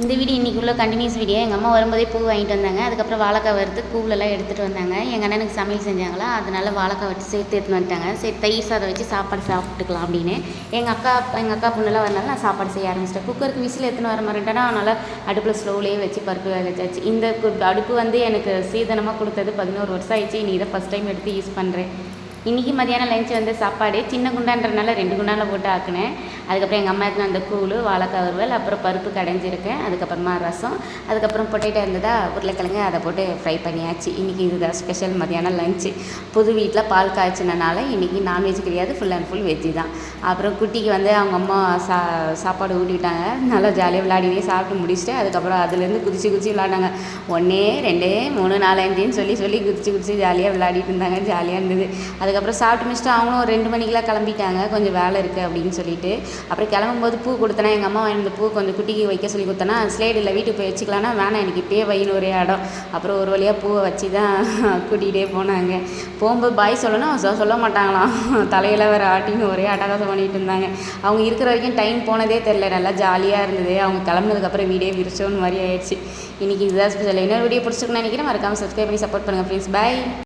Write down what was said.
இந்த வீடியோ இன்றைக்கி உள்ள கண்டினியூஸ் வீடியோ. எங்கள் அம்மா வரும்போதே பூ வாங்கிட்டு வந்தாங்க. அதுக்கப்புறம் வாழைக்காய் வறுத்து பூவெல்லாம் எடுத்துகிட்டு வந்தாங்க. எங்கள் அண்ணனுக்கு சமையல் செஞ்சாங்களா, அதனால வாழைக்காய் வச்சு சேர்த்து எடுத்துன்னு வந்துட்டாங்க. சரி தயிர் சாதம் வச்சு சாப்பாடு சாப்பிட்டுக்கலாம் அப்படின்னு. எங்கள் அக்கா பொண்ணுலாம் வரனால நான் சாப்பாடு செய்ய ஆரம்பிச்சிட்டேன். குக்கருக்கு விசில் எடுத்துன்னு வர மாதிரிட்டேன்னா அதனால் அடுப்பில் ஸ்லோவிலே வச்சு பருப்பு வேக வச்சாச்சு. இந்த அடுப்பு வந்து எனக்கு சீதனமாக கொடுத்தது 11 வருஷம் ஆயிடுச்சு. இன்றைக்கி இதை ஃபஸ்ட் டைம் எடுத்து யூஸ் பண்ணுறேன். இன்றைக்கி மதியானம் லஞ்ச் வந்து சாப்பாடு சின்ன குண்டான்றனால 2 குண்டானில் போட்டு ஆக்கினேன். அதுக்கப்புறம் எங்கள் அம்மா எடுத்துன்னு அந்த கூழ், வாழைக்காய் வறுவல், அப்புறம் பருப்பு கடைஞ்சிருக்கேன். அதுக்கப்புறமா ரசம், அதுக்கப்புறம் பொட்டேட்டோ இருந்ததா உருளைக்கிழங்கு, அதை போட்டு ஃப்ரை பண்ணியாச்சு. இன்றைக்கி இதுதான் ஸ்பெஷல் மதியானம் லஞ்சு. புது வீட்டில் பால் காய்ச்சினால இன்றைக்கி நான்வெஜ் கிடையாது, ஃபுல் அண்ட் ஃபுல் வெஜ்ஜு தான். அப்புறம் குட்டிக்கு வந்து அவங்க அம்மா சாப்பாடு ஊட்டிவிட்டாங்க. நல்லா ஜாலியாக விளையாடினே சாப்பிட்டு முடிச்சுட்டு அதுக்கப்புறம் அதுலேருந்து குதிச்சு விளையாண்டாங்க. 1 2 3 4 5ன்னு சொல்லி குதிச்சு ஜாலியாக விளையாடிட்டு இருந்தாங்க. ஜாலியாக இருந்தது. அதுக்கப்புறம் சாப்பிட்டு முடிச்சுட்டு அவங்களும் ஒரு 2 மணிக்கெலாம் கிளம்பிட்டாங்க. கொஞ்சம் வேலை இருக்குது அப்படின்னு சொல்லிட்டு. அப்புறம் கிளம்பும்போது பூ கொடுத்தனா எங்கள் அம்மா இந்த பூ கொஞ்சம் குட்டிக்கு வைக்க சொல்லி கொடுத்தனா, ஸ்லேட் இல்லை வீட்டுக்கு போய் வச்சுக்கலான்னா வேணாம் எனக்கு இப்போயே வைன்னு ஒரே இடம். அப்புறம் ஒரு வழியாக பூவை வச்சு தான் கூட்டிகிட்டே போனாங்க. போகும்போது பாய் சொல்லணும் சொல்ல மாட்டாங்களாம். தலையில் வேறு ஆட்டின்னு ஒரே அட்டகாசம் பண்ணிகிட்டு இருந்தாங்க. அவங்க இருக்கிற வரைக்கும் டைம் போனதே தெரில. நல்லா ஜாலியாக இருந்தது. அவங்க கிளம்புனதுக்கப்புறம் வீடியோ விரிச்சோன்னு மாதிரி ஆயிடுச்சு. இன்றைக்கி இதுதான் ஸ்பெஷல். இன்னொரு வீடியோ பிடிச்சிருக்குன்னு நினைக்கிறேன். மறக்காமல் சப்ஸ்கிரைப் பண்ணி சப்போர்ட் பண்ணுங்கள் ஃப்ரெண்ட்ஸ். பாய்.